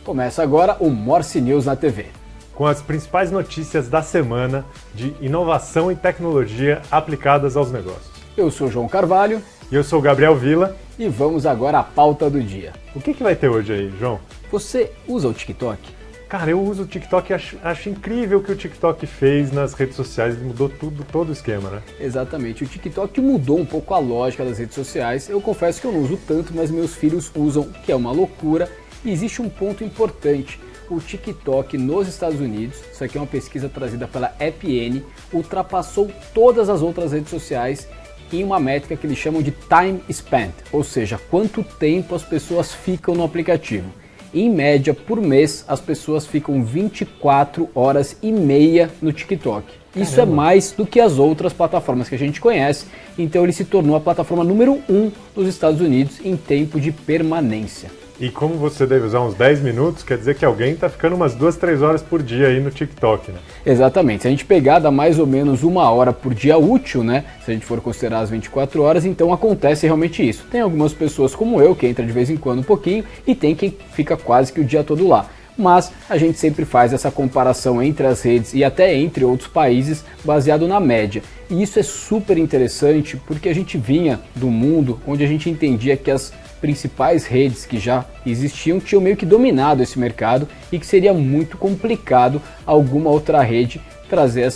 Começa agora o Morse News na TV. Com as principais notícias da semana de inovação e tecnologia aplicadas aos negócios. Eu sou João Carvalho. E eu sou Gabriel Villa. E vamos agora à pauta do dia. O que vai ter hoje aí, João? Você usa o TikTok? Cara, eu uso o TikTok e acho incrível o que o TikTok fez nas redes sociais. Ele mudou todo o esquema, né? Exatamente. O TikTok mudou um pouco a lógica das redes sociais. Eu confesso que eu não uso tanto, mas meus filhos usam, que é uma loucura. E existe um ponto importante. O TikTok nos Estados Unidos, isso aqui é uma pesquisa trazida pela AppN, ultrapassou todas as outras redes sociais em uma métrica que eles chamam de time spent, ou seja, quanto tempo as pessoas ficam no aplicativo. Em média, por mês, as pessoas ficam 24 horas e meia no TikTok. Isso é mais do que as outras plataformas que a gente conhece, então ele se tornou a plataforma número 1 dos Estados Unidos em tempo de permanência. E como você deve usar uns 10 minutos, quer dizer que alguém está ficando umas 2, 3 horas por dia aí no TikTok, né? Exatamente. Se a gente pegar, dá mais ou menos 1 hora por dia útil, né? Se a gente for considerar as 24 horas, então acontece realmente isso. Tem algumas pessoas como eu, que entra de vez em quando um pouquinho, e tem quem fica quase que o dia todo lá. Mas a gente sempre faz essa comparação entre as redes e até entre outros países baseado na média. E isso é super interessante porque a gente vinha do mundo onde a gente entendia que as principais redes que já existiam tinham meio que dominado esse mercado e que seria muito complicado alguma outra rede trazer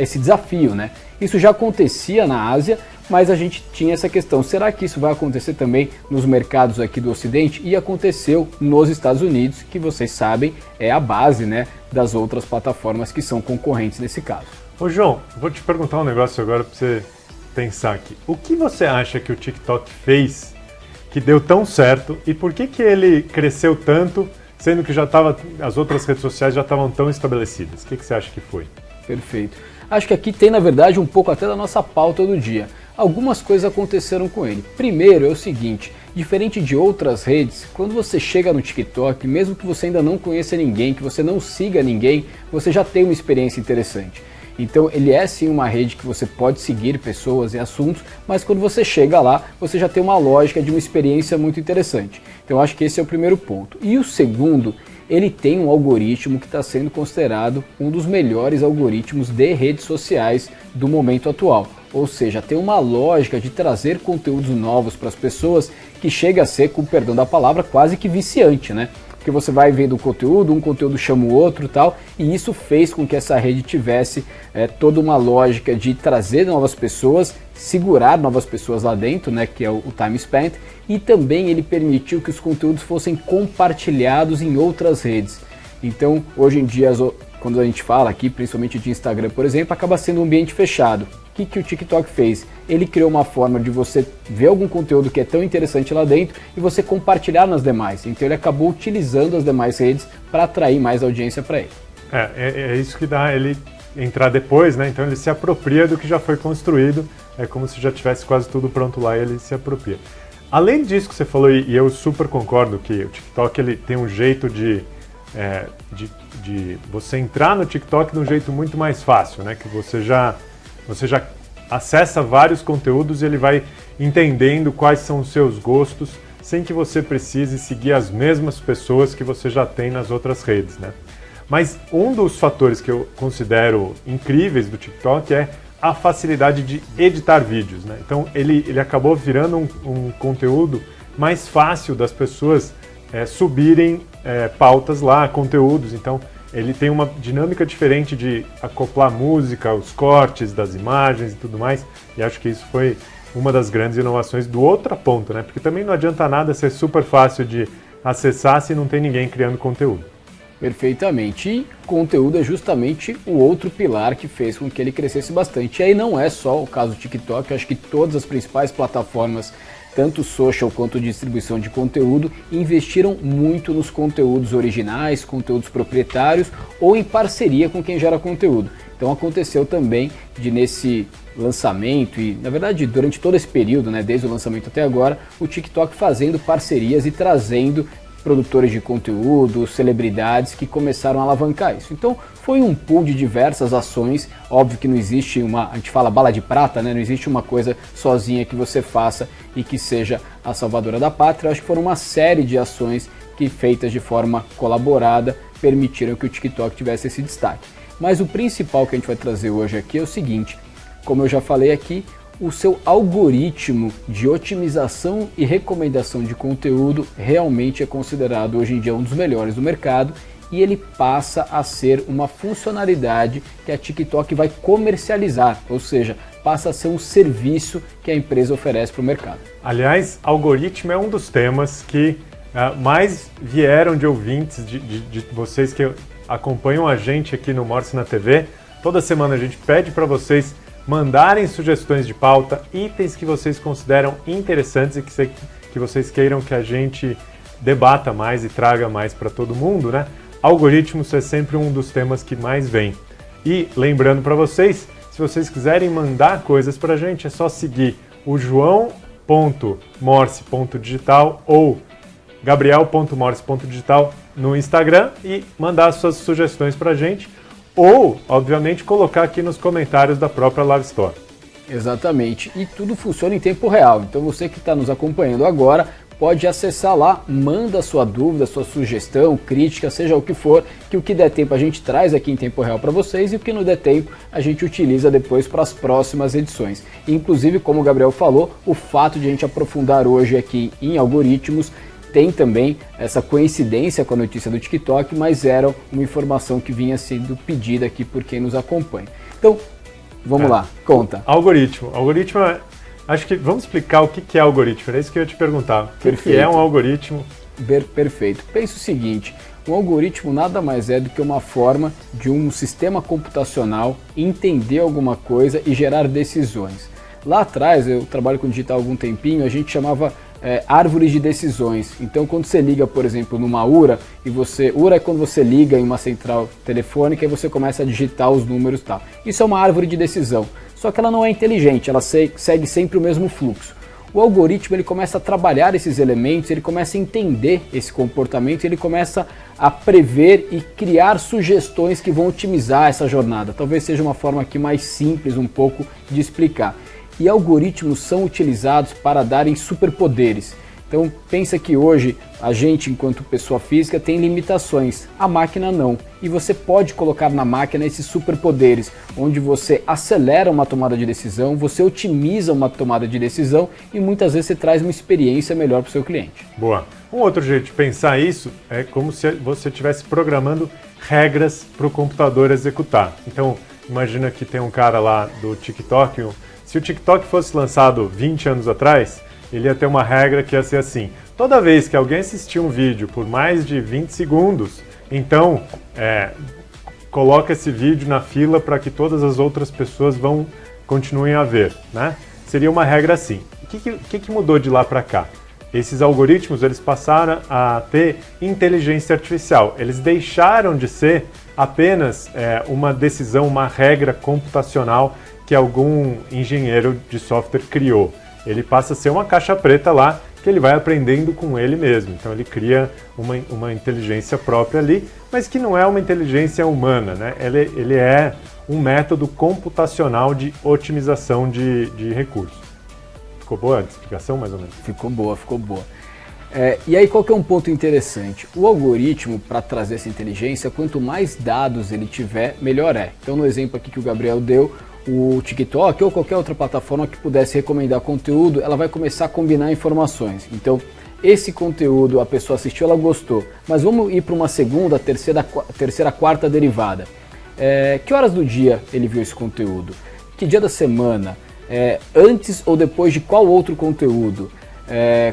esse desafio, né? Isso já acontecia na Ásia, mas a gente tinha essa questão, será que isso vai acontecer também nos mercados aqui do Ocidente? E aconteceu nos Estados Unidos, que vocês sabem é a base, né, das outras plataformas que são concorrentes nesse caso. Ô João, vou te perguntar um negócio agora para você pensar aqui. O que você acha que o TikTok fez que deu tão certo e por que ele cresceu tanto, sendo que as outras redes sociais já estavam tão estabelecidas? O que você acha que foi? Perfeito. Acho que aqui tem, na verdade, um pouco até da nossa pauta do dia. Algumas coisas aconteceram com ele. Primeiro é o seguinte, diferente de outras redes, quando você chega no TikTok, mesmo que você ainda não conheça ninguém, que você não siga ninguém, você já tem uma experiência interessante. Então ele é sim uma rede que você pode seguir pessoas e assuntos, mas quando você chega lá, você já tem uma lógica de uma experiência muito interessante. Então acho que esse é o primeiro ponto. E o segundo, ele tem um algoritmo que está sendo considerado um dos melhores algoritmos de redes sociais do momento atual. Ou seja, tem uma lógica de trazer conteúdos novos para as pessoas que chega a ser, com o perdão da palavra, quase que viciante, né? Porque você vai vendo um conteúdo chama o outro e tal, e isso fez com que essa rede tivesse toda uma lógica de trazer novas pessoas, segurar novas pessoas lá dentro, né, que é o time spent, e também ele permitiu que os conteúdos fossem compartilhados em outras redes. Então, hoje em dia, quando a gente fala aqui, principalmente de Instagram, por exemplo, acaba sendo um ambiente fechado. O que o TikTok fez? Ele criou uma forma de você ver algum conteúdo que é tão interessante lá dentro e você compartilhar nas demais. Então ele acabou utilizando as demais redes para atrair mais audiência para ele. É isso que dá ele entrar depois, né? Então ele se apropria do que já foi construído, é como se já tivesse quase tudo pronto lá e ele se apropria. Além disso que você falou, e eu super concordo que o TikTok ele tem um jeito de você entrar no TikTok de um jeito muito mais fácil, né? Que você já acessa vários conteúdos e ele vai entendendo quais são os seus gostos sem que você precise seguir as mesmas pessoas que você já tem nas outras redes, né? Mas um dos fatores que eu considero incríveis do TikTok é a facilidade de editar vídeos, né? Então ele acabou virando um conteúdo mais fácil das pessoas subirem pautas lá, conteúdos. Então ele tem uma dinâmica diferente de acoplar música, os cortes das imagens e tudo mais, e acho que isso foi uma das grandes inovações do outra ponta, né? Porque também não adianta nada ser super fácil de acessar se não tem ninguém criando conteúdo. Perfeitamente, e conteúdo é justamente o outro pilar que fez com que ele crescesse bastante. E aí não é só o caso do TikTok, eu acho que todas as principais plataformas, tanto social quanto distribuição de conteúdo, investiram muito nos conteúdos originais, conteúdos proprietários ou em parceria com quem gera conteúdo. Então aconteceu também de nesse lançamento e, na verdade, durante todo esse período, né, desde o lançamento até agora, o TikTok fazendo parcerias e trazendo produtores de conteúdo, celebridades que começaram a alavancar isso. Então foi um pool de diversas ações, óbvio que não existe a gente fala bala de prata, né? Não existe uma coisa sozinha que você faça e que seja a salvadora da pátria. Eu acho que foram uma série de ações que, feitas de forma colaborada, permitiram que o TikTok tivesse esse destaque. Mas o principal que a gente vai trazer hoje aqui é o seguinte: como eu já falei aqui, o seu algoritmo de otimização e recomendação de conteúdo realmente é considerado hoje em dia um dos melhores do mercado, e ele passa a ser uma funcionalidade que a TikTok vai comercializar, ou seja, passa a ser um serviço que a empresa oferece para o mercado. Aliás, algoritmo é um dos temas que mais vieram de ouvintes, de vocês que acompanham a gente aqui no Morse na TV. Toda semana a gente pede para vocês mandarem sugestões de pauta, itens que vocês consideram interessantes e que vocês queiram que a gente debata mais e traga mais para todo mundo, né? Algoritmos é sempre um dos temas que mais vem. E lembrando para vocês, se vocês quiserem mandar coisas para a gente, é só seguir o joão.morse.digital ou gabriel.morse.digital no Instagram e mandar suas sugestões para a gente, ou, obviamente, colocar aqui nos comentários da própria Live Store. Exatamente, e tudo funciona em tempo real, então você que está nos acompanhando agora pode acessar lá, manda sua dúvida, sua sugestão, crítica, seja o que for, que o que der tempo a gente traz aqui em tempo real para vocês e o que não der tempo a gente utiliza depois para as próximas edições. Inclusive, como o Gabriel falou, o fato de a gente aprofundar hoje aqui em algoritmos tem também essa coincidência com a notícia do TikTok, mas era uma informação que vinha sendo pedida aqui por quem nos acompanha. Então, vamos lá, conta. Algoritmo é... Acho que vamos explicar o que é algoritmo, era isso que eu ia te perguntar. O que é um algoritmo? Perfeito. Pensa o seguinte, um algoritmo nada mais é do que uma forma de um sistema computacional entender alguma coisa e gerar decisões. Lá atrás, eu trabalho com digital há algum tempinho, a gente chamava árvores de decisões. Então, quando você liga, por exemplo, numa URA, URA é quando você liga em uma central telefônica e você começa a digitar os números e tal. Isso é uma árvore de decisão. Só que ela não é inteligente, ela segue sempre o mesmo fluxo. O algoritmo ele começa a trabalhar esses elementos, ele começa a entender esse comportamento, ele começa a prever e criar sugestões que vão otimizar essa jornada. Talvez seja uma forma aqui mais simples um pouco de explicar. E algoritmos são utilizados para darem superpoderes. Então pensa que hoje a gente, enquanto pessoa física, tem limitações, a máquina não. E você pode colocar na máquina esses superpoderes, onde você acelera uma tomada de decisão, você otimiza uma tomada de decisão e muitas vezes você traz uma experiência melhor para o seu cliente. Boa. Um outro jeito de pensar isso é como se você estivesse programando regras para o computador executar. Então imagina que tem um cara lá do TikTok, se o TikTok fosse lançado 20 anos atrás, ele ia ter uma regra que ia ser assim: toda vez que alguém assistir um vídeo por mais de 20 segundos, então coloca esse vídeo na fila para que todas as outras pessoas continuem a ver, né? Seria uma regra assim. O que mudou de lá para cá? Esses algoritmos eles passaram a ter inteligência artificial. Eles deixaram de ser apenas uma decisão, uma regra computacional que algum engenheiro de software criou. Ele passa a ser uma caixa preta lá, que ele vai aprendendo com ele mesmo. Então ele cria uma inteligência própria ali, mas que não é uma inteligência humana, né? Ele é um método computacional de otimização de recursos. Ficou boa a explicação, mais ou menos? Ficou boa. E aí qual que é um ponto interessante? O algoritmo, para trazer essa inteligência, quanto mais dados ele tiver, melhor é. Então no exemplo aqui que o Gabriel deu, o TikTok ou qualquer outra plataforma que pudesse recomendar conteúdo, ela vai começar a combinar informações. Então, esse conteúdo a pessoa assistiu, ela gostou, mas vamos ir para uma segunda, terceira, quarta derivada. Que horas do dia ele viu esse conteúdo? Que dia da semana? Antes ou depois de qual outro conteúdo?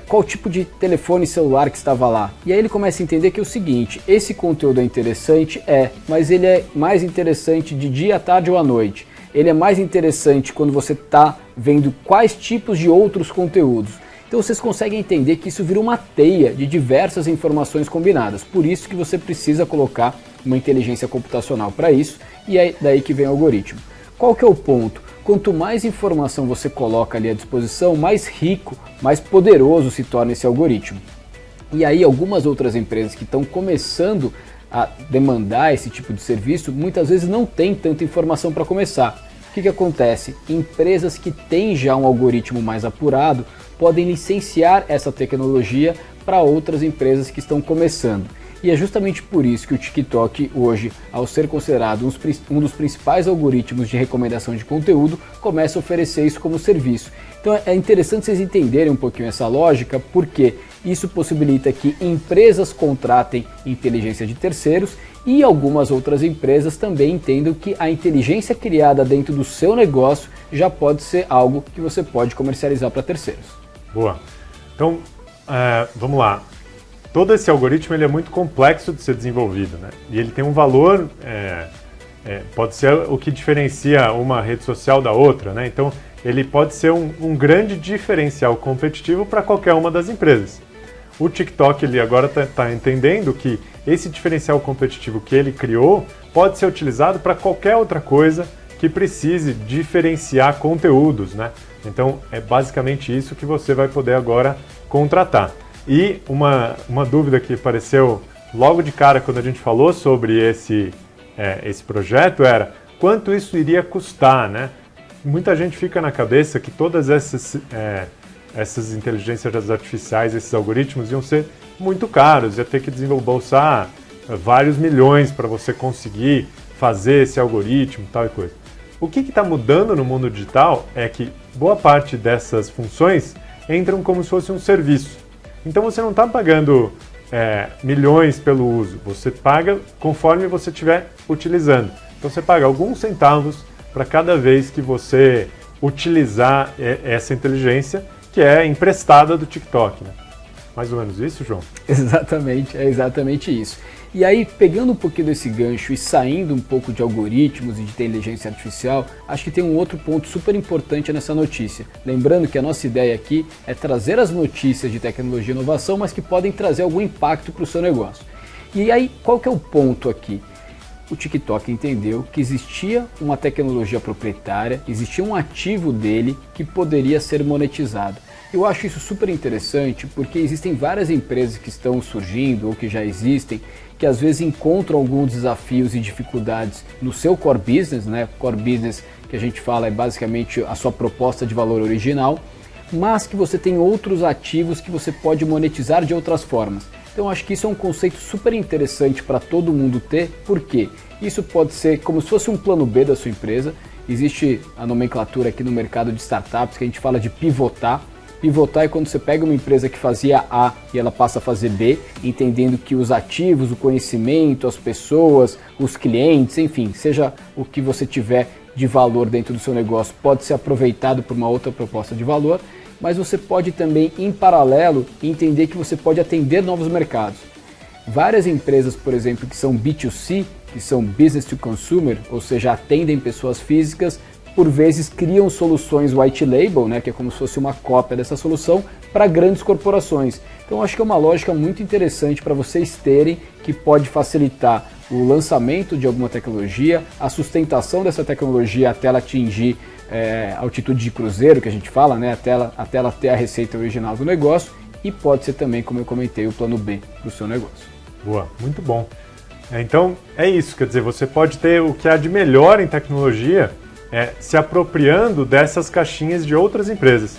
Qual tipo de telefone celular que estava lá? E aí ele começa a entender que é o seguinte: esse conteúdo é interessante, mas ele é mais interessante de dia, à tarde ou à noite. Ele é mais interessante quando você está vendo quais tipos de outros conteúdos. Então vocês conseguem entender que isso vira uma teia de diversas informações combinadas. Por isso que você precisa colocar uma inteligência computacional para isso, e é daí que vem o algoritmo. Qual que é o ponto? Quanto mais informação você coloca ali à disposição, mais rico, mais poderoso se torna esse algoritmo. E aí algumas outras empresas que estão começando a demandar esse tipo de serviço, muitas vezes não tem tanta informação para começar. O que acontece? Empresas que têm já um algoritmo mais apurado podem licenciar essa tecnologia para outras empresas que estão começando. E é justamente por isso que o TikTok hoje, ao ser considerado um dos principais algoritmos de recomendação de conteúdo, começa a oferecer isso como serviço. Então é interessante vocês entenderem um pouquinho essa lógica, porque isso possibilita que empresas contratem inteligência de terceiros e algumas outras empresas também entendam que a inteligência criada dentro do seu negócio já pode ser algo que você pode comercializar para terceiros. Boa. Então, vamos lá. Todo esse algoritmo ele é muito complexo de ser desenvolvido, né? E ele tem um valor, pode ser o que diferencia uma rede social da outra, né? Então, ele pode ser um grande diferencial competitivo para qualquer uma das empresas. O TikTok ele agora está entendendo que esse diferencial competitivo que ele criou pode ser utilizado para qualquer outra coisa que precise diferenciar conteúdos, né? Então, é basicamente isso que você vai poder agora contratar. E uma dúvida que apareceu logo de cara quando a gente falou sobre esse projeto era quanto isso iria custar, né? Muita gente fica na cabeça que todas essas inteligências artificiais, esses algoritmos iam ser muito caros, ia ter que desembolsar vários milhões para você conseguir fazer esse algoritmo, tal e coisa. O que está mudando no mundo digital é que boa parte dessas funções entram como se fosse um serviço. Então você não está pagando milhões pelo uso, você paga conforme você estiver utilizando. Então você paga alguns centavos para cada vez que você utilizar essa inteligência que é emprestada do TikTok, né? Mais ou menos isso, João? Exatamente, é exatamente isso. E aí, pegando um pouquinho desse gancho e saindo um pouco de algoritmos e de inteligência artificial, acho que tem um outro ponto super importante nessa notícia. Lembrando que a nossa ideia aqui é trazer as notícias de tecnologia e inovação, mas que podem trazer algum impacto para o seu negócio. E aí, qual que é o ponto aqui? O TikTok entendeu que existia uma tecnologia proprietária, existia um ativo dele que poderia ser monetizado. Eu acho isso super interessante porque existem várias empresas que estão surgindo ou que já existem que às vezes encontram alguns desafios e dificuldades no seu core business, né? Core business que a gente fala é basicamente a sua proposta de valor original, mas que você tem outros ativos que você pode monetizar de outras formas. Então acho que isso é um conceito super interessante para todo mundo ter, porque isso pode ser como se fosse um plano B da sua empresa. Existe a nomenclatura aqui no mercado de startups que a gente fala de pivotar. Pivotar é quando você pega uma empresa que fazia A e ela passa a fazer B, entendendo que os ativos, o conhecimento, as pessoas, os clientes, enfim, seja o que você tiver de valor dentro do seu negócio, pode ser aproveitado por uma outra proposta de valor, mas você pode também, em paralelo, entender que você pode atender novos mercados. Várias empresas, por exemplo, que são B2C, que são Business to Consumer, ou seja, atendem pessoas físicas, por vezes criam soluções white label, né, que é como se fosse uma cópia dessa solução, para grandes corporações. Então acho que é uma lógica muito interessante para vocês terem, que pode facilitar o lançamento de alguma tecnologia, a sustentação dessa tecnologia até ela atingir altitude de cruzeiro, que a gente fala, né, até ela ter a receita original do negócio, e pode ser também, como eu comentei, o plano B para o seu negócio. Boa, muito bom. Então é isso, quer dizer, você pode ter o que há de melhor em tecnologia se apropriando dessas caixinhas de outras empresas.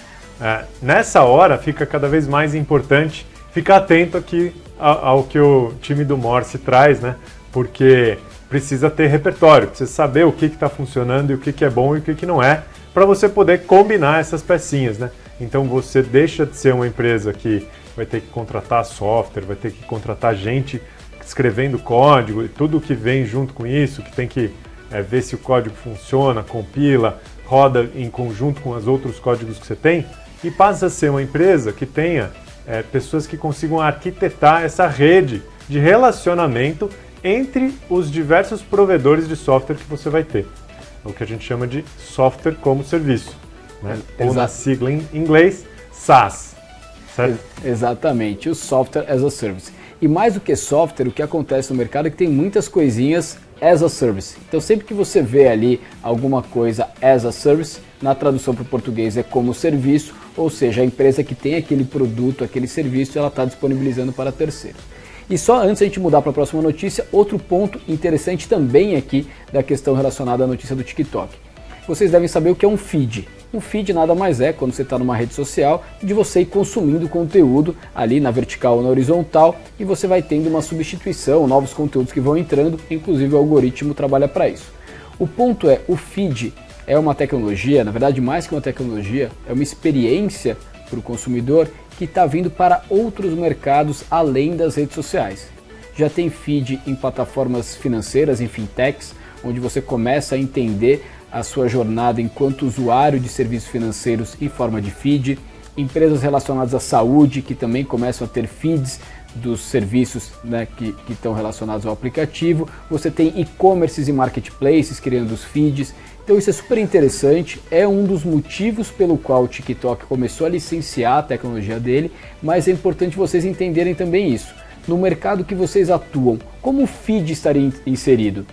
Nessa hora fica cada vez mais importante ficar atento aqui ao que o time do Morse traz, né? Porque precisa ter repertório, precisa saber o que está funcionando e o que é bom e o que não é, para você poder combinar essas pecinhas, né? Então você deixa de ser uma empresa que vai ter que contratar software, vai ter que contratar gente escrevendo código e tudo que vem junto com isso, que tem que ver se o código funciona, compila, roda em conjunto com os outros códigos que você tem, e passa a ser uma empresa que tenha pessoas que consigam arquitetar essa rede de relacionamento entre os diversos provedores de software que você vai ter. O que a gente chama de software como serviço, né? Ou na sigla em inglês, SaaS. Certo? Exatamente, o Software as a Service. E mais do que software, o que acontece no mercado é que tem muitas coisinhas as a service. Então sempre que você vê ali alguma coisa as a service, na tradução para o português é como serviço, ou seja, a empresa que tem aquele produto, aquele serviço, ela está disponibilizando para terceiro. E só antes a gente mudar para a próxima notícia, outro ponto interessante também aqui da questão relacionada à notícia do TikTok. Vocês devem saber o que é um feed. Um feed nada mais é, quando você está numa rede social, de você ir consumindo conteúdo ali na vertical ou na horizontal e você vai tendo uma substituição, novos conteúdos que vão entrando, inclusive o algoritmo trabalha para isso. O ponto é, o feed é uma tecnologia, na verdade mais que uma tecnologia, é uma experiência para o consumidor que está vindo para outros mercados além das redes sociais. Já tem feed em plataformas financeiras, em fintechs, onde você começa a entender a sua jornada enquanto usuário de serviços financeiros em forma de feed, empresas relacionadas à saúde que também começam a ter feeds dos serviços, né, que estão relacionados ao aplicativo, você tem e-commerces e marketplaces criando os feeds, então isso é super interessante, é um dos motivos pelo qual o TikTok começou a licenciar a tecnologia dele, mas é importante vocês entenderem também isso. No mercado que vocês atuam, como o feed estaria inserido?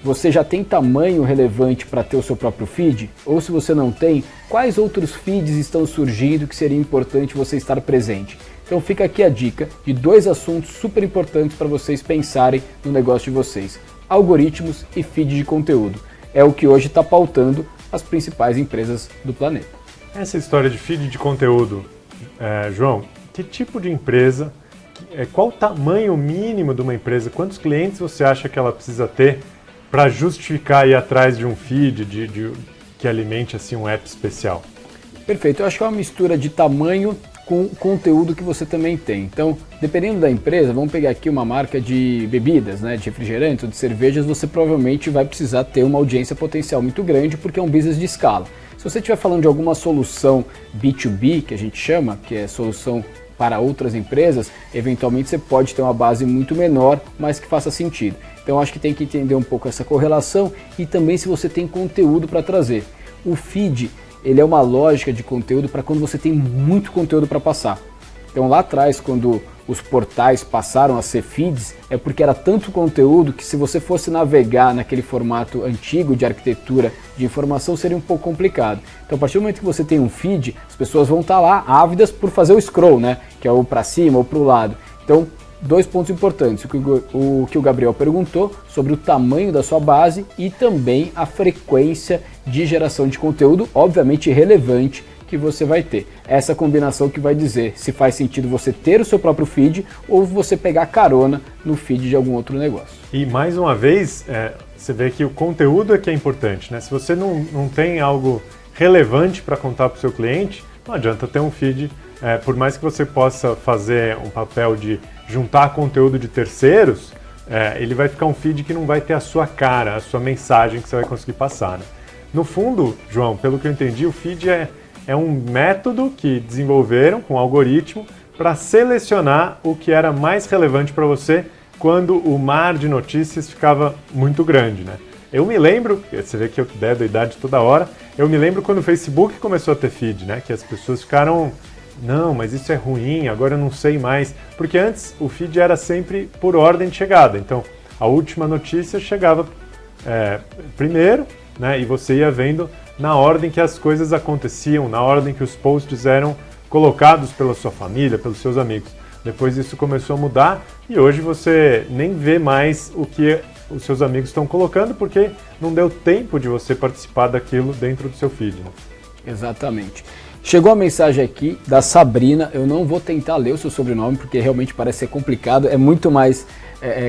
Você já tem tamanho relevante para ter o seu próprio feed? Ou se você não tem, quais outros feeds estão surgindo que seria importante você estar presente? Então fica aqui a dica de 2 assuntos super importantes para vocês pensarem no negócio de vocês. Algoritmos e feed de conteúdo. É o que hoje está pautando as principais empresas do planeta. Essa história de feed de conteúdo, João, que tipo de empresa, qual o tamanho mínimo de uma empresa, quantos clientes você acha que ela precisa ter para justificar ir atrás de um feed que alimente assim um app especial? Perfeito, eu acho que é uma mistura de tamanho com conteúdo que você também tem. Então, dependendo da empresa, vamos pegar aqui uma marca de bebidas, né, de refrigerantes ou de cervejas, você provavelmente vai precisar ter uma audiência potencial muito grande porque é um business de escala. Se você estiver falando de alguma solução B2B, que a gente chama, que é solução para outras empresas, eventualmente você pode ter uma base muito menor, mas que faça sentido. Então acho que tem que entender um pouco essa correlação e também se você tem conteúdo para trazer. O feed, ele é uma lógica de conteúdo para quando você tem muito conteúdo para passar. Então lá atrás, quando os portais passaram a ser feeds, é porque era tanto conteúdo que se você fosse navegar naquele formato antigo de arquitetura de informação seria um pouco complicado. Então a partir do momento que você tem um feed, as pessoas vão estar lá ávidas por fazer o scroll, né? Que é ou para cima ou para o lado. Então 2 pontos importantes, o que o Gabriel perguntou sobre o tamanho da sua base e também a frequência de geração de conteúdo, obviamente relevante, que você vai ter. Essa combinação que vai dizer se faz sentido você ter o seu próprio feed ou você pegar carona no feed de algum outro negócio. E mais uma vez, você vê que o conteúdo é que é importante, né? Se você não tem algo relevante para contar para o seu cliente, não adianta ter um feed. Por mais que você possa fazer um papel de juntar conteúdo de terceiros, ele vai ficar um feed que não vai ter a sua cara, a sua mensagem que você vai conseguir passar, né? No fundo, João, pelo que eu entendi, o feed é um método que desenvolveram com um algoritmo para selecionar o que era mais relevante para você quando o mar de notícias ficava muito grande, né? Eu me lembro, você vê que eu dedo a idade toda hora, eu me lembro quando o Facebook começou a ter feed, né? Que as pessoas ficaram, não, mas isso é ruim, agora eu não sei mais. Porque antes o feed era sempre por ordem de chegada, então a última notícia chegava primeiro, né? E você ia vendo na ordem que as coisas aconteciam, na ordem que os posts eram colocados pela sua família, pelos seus amigos. Depois isso começou a mudar e hoje você nem vê mais o que os seus amigos estão colocando porque não deu tempo de você participar daquilo dentro do seu feed, né? Exatamente. Chegou a mensagem aqui da Sabrina, eu não vou tentar ler o seu sobrenome porque realmente parece ser complicado, é muito mais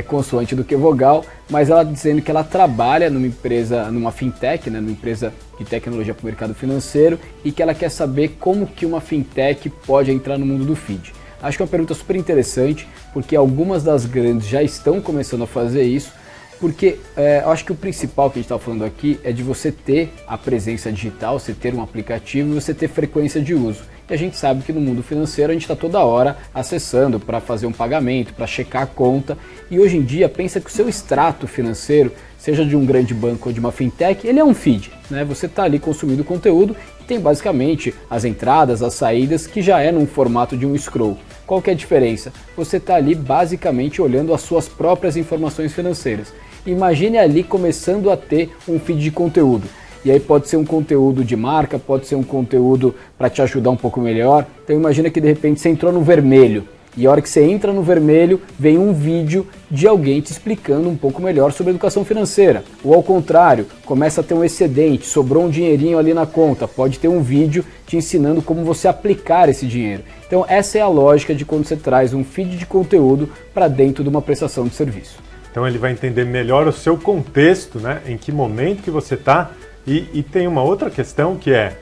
consoante do que vogal, mas ela dizendo que ela trabalha numa empresa, numa fintech, né, numa empresa de tecnologia para o mercado financeiro e que ela quer saber como que uma fintech pode entrar no mundo do feed. Acho que é uma pergunta super interessante porque algumas das grandes já estão começando a fazer isso, porque eu acho que o principal que a gente está falando aqui é de você ter a presença digital, você ter um aplicativo e você ter frequência de uso. E a gente sabe que no mundo financeiro a gente está toda hora acessando para fazer um pagamento, para checar a conta. E hoje em dia, pensa que o seu extrato financeiro, seja de um grande banco ou de uma fintech, ele é um feed, né? Você está ali consumindo conteúdo e tem basicamente as entradas, as saídas, que já é num formato de um scroll. Qual que é a diferença? Você está ali basicamente olhando as suas próprias informações financeiras. Imagine ali começando a ter um feed de conteúdo. E aí pode ser um conteúdo de marca, pode ser um conteúdo para te ajudar um pouco melhor. Então imagina que de repente você entrou no vermelho. E a hora que você entra no vermelho, vem um vídeo de alguém te explicando um pouco melhor sobre educação financeira. Ou ao contrário, começa a ter um excedente, sobrou um dinheirinho ali na conta, pode ter um vídeo te ensinando como você aplicar esse dinheiro. Então essa é a lógica de quando você traz um feed de conteúdo para dentro de uma prestação de serviço. Então ele vai entender melhor o seu contexto, né? Em que momento que você está. E tem uma outra questão que é,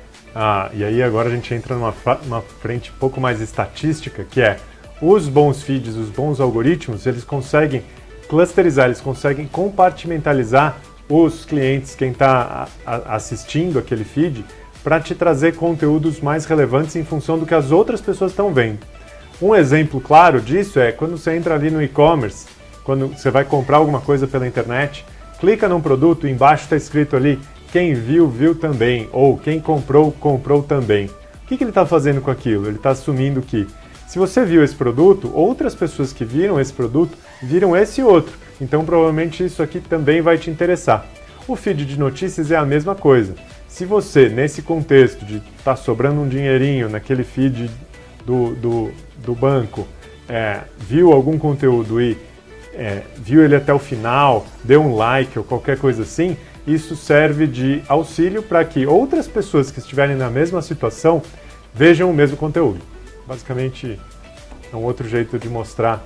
e aí agora a gente entra numa frente um pouco mais estatística, que é os bons feeds, os bons algoritmos, eles conseguem clusterizar, eles conseguem compartimentalizar os clientes, quem está assistindo aquele feed, para te trazer conteúdos mais relevantes em função do que as outras pessoas estão vendo. Um exemplo claro disso é quando você entra ali no e-commerce, quando você vai comprar alguma coisa pela internet, clica num produto, embaixo está escrito ali, quem viu, viu também, ou quem comprou, comprou também. O que ele está fazendo com aquilo? Ele está assumindo que se você viu esse produto, outras pessoas que viram esse produto, viram esse outro. Então provavelmente isso aqui também vai te interessar. O feed de notícias é a mesma coisa. Se você, nesse contexto de estar sobrando um dinheirinho naquele feed do banco, viu algum conteúdo e viu ele até o final, deu um like ou qualquer coisa assim, isso serve de auxílio para que outras pessoas que estiverem na mesma situação vejam o mesmo conteúdo. Basicamente, é um outro jeito de mostrar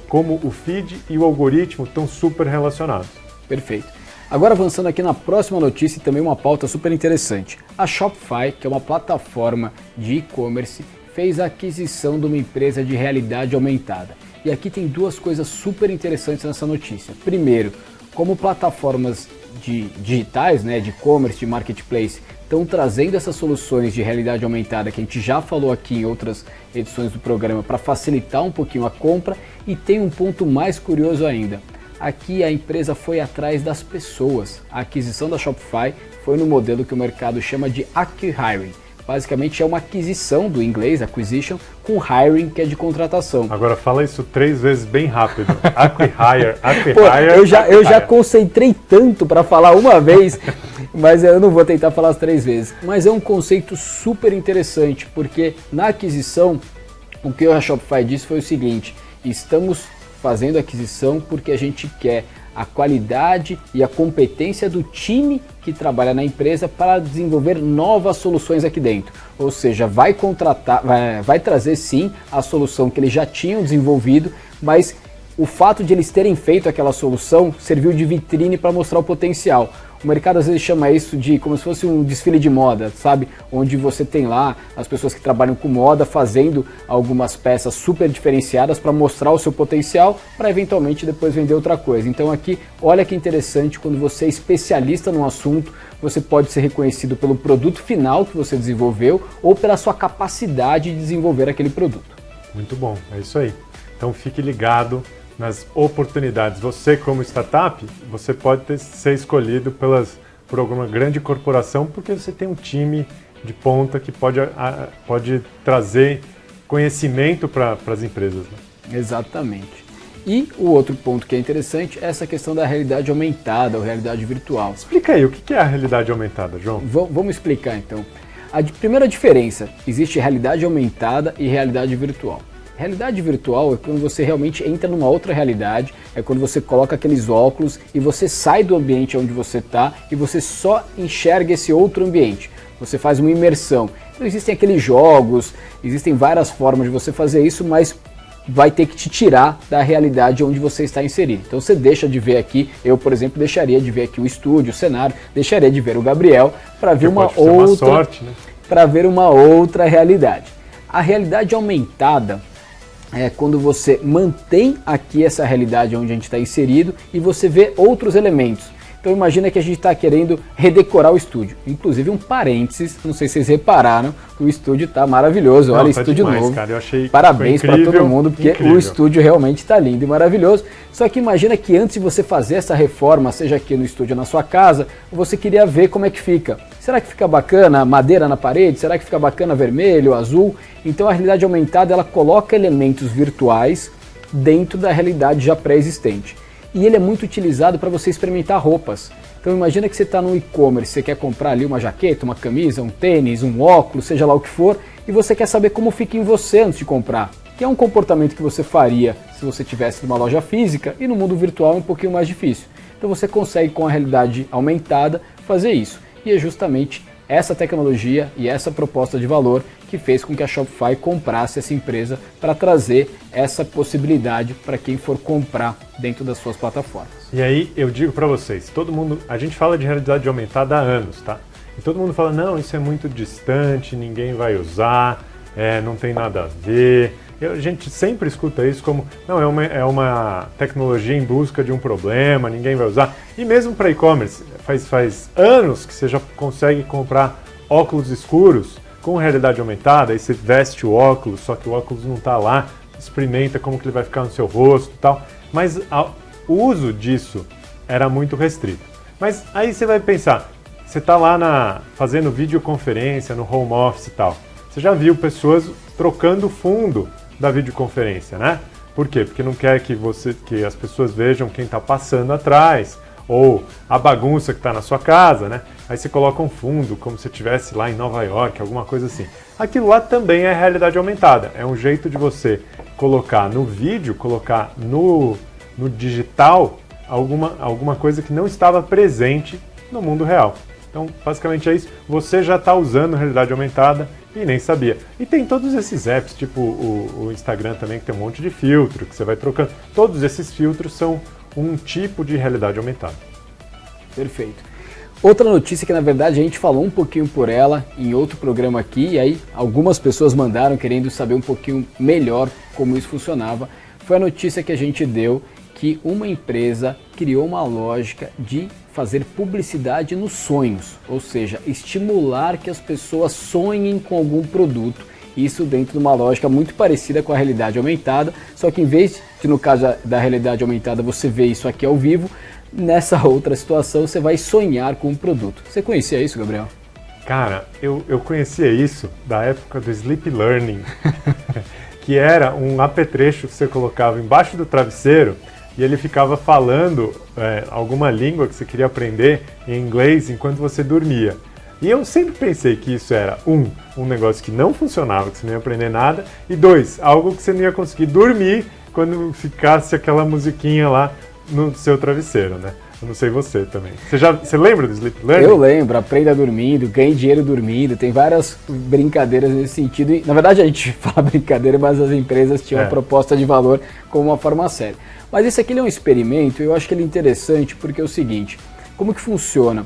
como o feed e o algoritmo estão super relacionados. Perfeito. Agora avançando aqui na próxima notícia e também uma pauta super interessante. A Shopify, que é uma plataforma de e-commerce, fez a aquisição de uma empresa de realidade aumentada. E aqui tem duas coisas super interessantes nessa notícia. Primeiro, como plataformas digitais, de e-commerce, de marketplace, estão trazendo essas soluções de realidade aumentada que a gente já falou aqui em outras edições do programa para facilitar um pouquinho a compra. E tem um ponto mais curioso ainda. Aqui a empresa foi atrás das pessoas. A aquisição da Shopify foi no modelo que o mercado chama de acqui-hiring. Basicamente é uma aquisição, do inglês, acquisition, com hiring, que é de contratação. Agora fala isso 3 vezes bem rápido. Acqui-hire, eu já concentrei tanto para falar uma vez, mas eu não vou tentar falar as 3 vezes. Mas é um conceito super interessante, porque na aquisição, o que a Shopify disse foi o seguinte: estamos fazendo aquisição porque a gente quer a qualidade e a competência do time que trabalha na empresa para desenvolver novas soluções aqui dentro. Ou seja, vai trazer sim a solução que eles já tinham desenvolvido, mas o fato de eles terem feito aquela solução serviu de vitrine para mostrar o potencial. O mercado às vezes chama isso de como se fosse um desfile de moda, sabe? Onde você tem lá as pessoas que trabalham com moda fazendo algumas peças super diferenciadas para mostrar o seu potencial, para eventualmente depois vender outra coisa. Então aqui, olha que interessante, quando você é especialista num assunto, você pode ser reconhecido pelo produto final que você desenvolveu ou pela sua capacidade de desenvolver aquele produto. Muito bom, é isso aí. Então fique ligado nas oportunidades. Você, como startup, você pode ser escolhido por alguma grande corporação porque você tem um time de ponta que pode trazer conhecimento para as empresas. Né? Exatamente. E o outro ponto que é interessante é essa questão da realidade aumentada ou realidade virtual. Explica aí, o que é a realidade aumentada, João? Vamos explicar então. A primeira diferença, existe realidade aumentada e realidade virtual. Realidade virtual é quando você realmente entra numa outra realidade, é quando você coloca aqueles óculos e você sai do ambiente onde você está e você só enxerga esse outro ambiente. Você faz uma imersão. Então existem aqueles jogos, existem várias formas de você fazer isso, mas vai ter que te tirar da realidade onde você está inserido. Então você deixa de ver aqui, eu por exemplo deixaria de ver aqui o estúdio, o cenário, deixaria de ver o Gabriel para ver uma outra realidade. A realidade aumentada é quando você mantém aqui essa realidade onde a gente está inserido e você vê outros elementos. Então imagina que a gente está querendo redecorar o estúdio. Inclusive um parênteses, não sei se vocês repararam, o estúdio está maravilhoso. Olha, tá estúdio demais, novo. Cara, eu achei Parabéns para todo mundo, porque incrível. O estúdio realmente está lindo e maravilhoso. Só que imagina que antes de você fazer essa reforma, seja aqui no estúdio ou na sua casa, você queria ver como é que fica. Será que fica bacana madeira na parede? Será que fica bacana vermelho, azul? Então a realidade aumentada ela coloca elementos virtuais dentro da realidade já pré-existente. e ele é muito utilizado para você experimentar roupas. Então imagina que você está no e-commerce, você quer comprar ali uma jaqueta, uma camisa, um tênis, um óculos, seja lá o que for, e você quer saber como fica em você antes de comprar, que é um comportamento que você faria se você tivesse numa loja física, e no mundo virtual é um pouquinho mais difícil. Então você consegue, com a realidade aumentada, fazer isso. E é justamente essa tecnologia e essa proposta de valor que fez com que a Shopify comprasse essa empresa para trazer essa possibilidade para quem for comprar dentro das suas plataformas. E aí eu digo para vocês, todo mundo, a gente fala de realidade aumentada há anos, tá? E todo mundo fala, não, isso é muito distante, ninguém vai usar, não tem nada a ver. A gente sempre escuta isso como, não, é uma tecnologia em busca de um problema, ninguém vai usar. E mesmo para e-commerce, faz anos que você já consegue comprar óculos escuros com realidade aumentada, aí você veste o óculos, só que o óculos não está lá, experimenta como que ele vai ficar no seu rosto e tal. Mas o uso disso era muito restrito. Mas aí você vai pensar, você está lá fazendo videoconferência no home office e tal. Você já viu pessoas trocando fundo da videoconferência, né? Por quê? Porque não quer que as pessoas vejam quem está passando atrás, ou a bagunça que está na sua casa, né? Aí você coloca um fundo, como se estivesse lá em Nova York, alguma coisa assim. Aquilo lá também é realidade aumentada. É um jeito de você colocar no vídeo, colocar no digital, alguma coisa que não estava presente no mundo real. Então, basicamente é isso. Você já está usando realidade aumentada e nem sabia. E tem todos esses apps, tipo o Instagram também, que tem um monte de filtro, que você vai trocando. Todos esses filtros são um tipo de realidade aumentada. Perfeito. Outra notícia que, na verdade, a gente falou um pouquinho por ela em outro programa aqui, e aí algumas pessoas mandaram querendo saber um pouquinho melhor como isso funcionava, foi a notícia que a gente deu que uma empresa criou uma lógica de fazer publicidade nos sonhos, ou seja, estimular que as pessoas sonhem com algum produto, isso dentro de uma lógica muito parecida com a realidade aumentada, só que em vez de, no caso da realidade aumentada, você vê isso aqui ao vivo, nessa outra situação você vai sonhar com um produto. Você conhecia isso, Gabriel? Cara, eu conhecia isso da época do Sleep Learning, que era um apetrecho que você colocava embaixo do travesseiro e ele ficava falando alguma língua que você queria aprender em inglês enquanto você dormia. E eu sempre pensei que isso era, um negócio que não funcionava, que você não ia aprender nada, e 2, algo que você não ia conseguir dormir quando ficasse aquela musiquinha lá no seu travesseiro, né? Eu não sei você também. Você lembra do Sleep Learning? Eu lembro, aprenda dormindo, ganhe dinheiro dormindo, tem várias brincadeiras nesse sentido. E, na verdade a gente fala brincadeira, mas as empresas tinham uma proposta de valor como uma forma séria. Mas esse aqui é um experimento e eu acho que ele é interessante porque é o seguinte, como que funciona?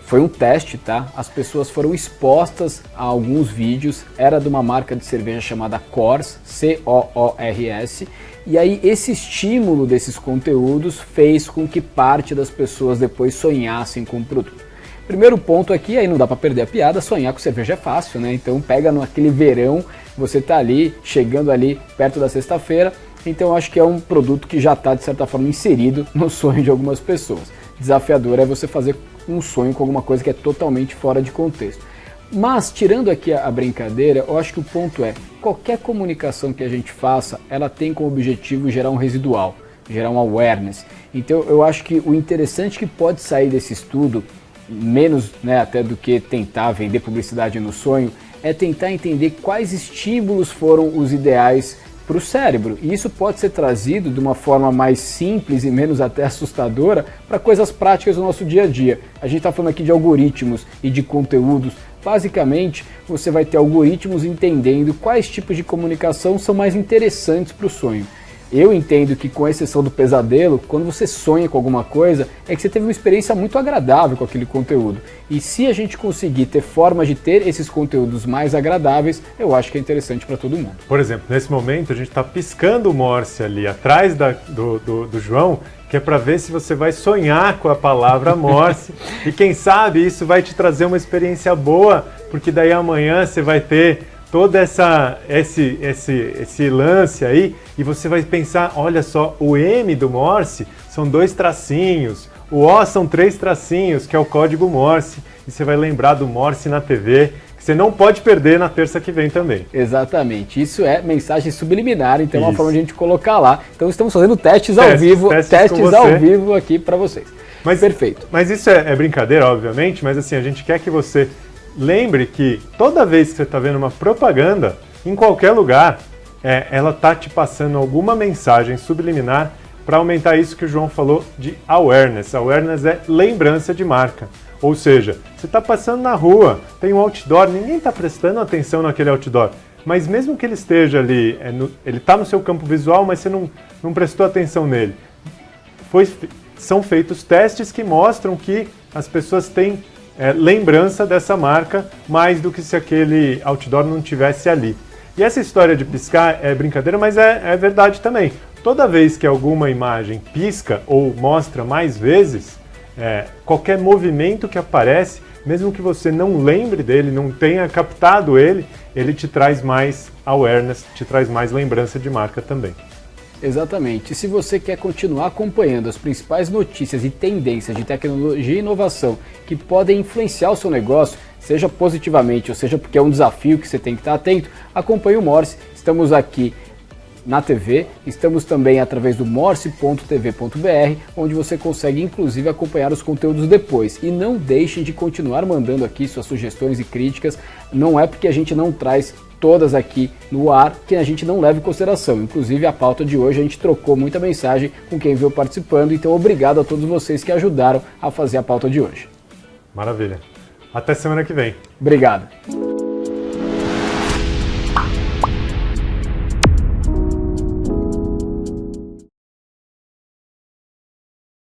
Foi um teste, tá? As pessoas foram expostas a alguns vídeos, era de uma marca de cerveja chamada Coors, C-O-O-R-S, e aí esse estímulo desses conteúdos fez com que parte das pessoas depois sonhassem com o produto. Primeiro ponto aqui, aí não dá para perder a piada, sonhar com cerveja é fácil, né? Então pega naquele verão, você tá ali, chegando ali perto da sexta-feira, então eu acho que é um produto que já está de certa forma inserido no sonho de algumas pessoas. Desafiador é você fazer um sonho com alguma coisa que é totalmente fora de contexto. Mas, tirando aqui a brincadeira, eu acho que o ponto é, qualquer comunicação que a gente faça, ela tem como objetivo gerar um residual, gerar um awareness. Então, eu acho que o interessante que pode sair desse estudo, menos até do que tentar vender publicidade no sonho, é tentar entender quais estímulos foram os ideais para o cérebro. E isso pode ser trazido de uma forma mais simples e menos até assustadora para coisas práticas do nosso dia a dia. A gente está falando aqui de algoritmos e de conteúdos. Basicamente, você vai ter algoritmos entendendo quais tipos de comunicação são mais interessantes para o sonho. Eu entendo que, com exceção do pesadelo, quando você sonha com alguma coisa, é que você teve uma experiência muito agradável com aquele conteúdo. E se a gente conseguir ter formas de ter esses conteúdos mais agradáveis, eu acho que é interessante para todo mundo. Por exemplo, nesse momento a gente está piscando o Morse ali atrás do João, que é para ver se você vai sonhar com a palavra Morse. E quem sabe isso vai te trazer uma experiência boa, porque daí amanhã você vai ter todo esse lance aí, e você vai pensar, olha só, o M do Morse são 2 tracinhos, O O são 3 tracinhos, que é o código Morse, e você vai lembrar do Morse na TV, que você não pode perder na terça que vem também. Exatamente, isso é mensagem subliminar, então é uma Isso. forma de a gente colocar lá. Então estamos fazendo testes ao vivo, testes ao vivo aqui para vocês. Perfeito. Mas isso é brincadeira, obviamente, mas assim, a gente quer que você lembre que toda vez que você está vendo uma propaganda, em qualquer lugar, ela está te passando alguma mensagem subliminar para aumentar isso que o João falou de awareness. Awareness é lembrança de marca. Ou seja, você está passando na rua, tem um outdoor, ninguém está prestando atenção naquele outdoor, mas mesmo que ele esteja ali, ele está no seu campo visual, mas você não prestou atenção nele. São feitos testes que mostram que as pessoas têm lembrança dessa marca mais do que se aquele outdoor não tivesse ali. E essa história de piscar é brincadeira, mas é verdade também. Toda vez que alguma imagem pisca ou mostra mais vezes, qualquer movimento que aparece, mesmo que você não lembre dele, não tenha captado ele te traz mais awareness, te traz mais lembrança de marca também. Exatamente. E se você quer continuar acompanhando as principais notícias e tendências de tecnologia e inovação que podem influenciar o seu negócio, seja positivamente ou seja porque é um desafio que você tem que estar atento, acompanhe o Morse. Estamos aqui na TV, estamos também através do morse.tv.br, onde você consegue inclusive acompanhar os conteúdos depois. E não deixem de continuar mandando aqui suas sugestões e críticas, não é porque a gente não traz todas aqui no ar que a gente não leva em consideração. Inclusive a pauta de hoje a gente trocou muita mensagem com quem veio participando, então obrigado a todos vocês que ajudaram a fazer a pauta de hoje. Maravilha. Até semana que vem. Obrigado.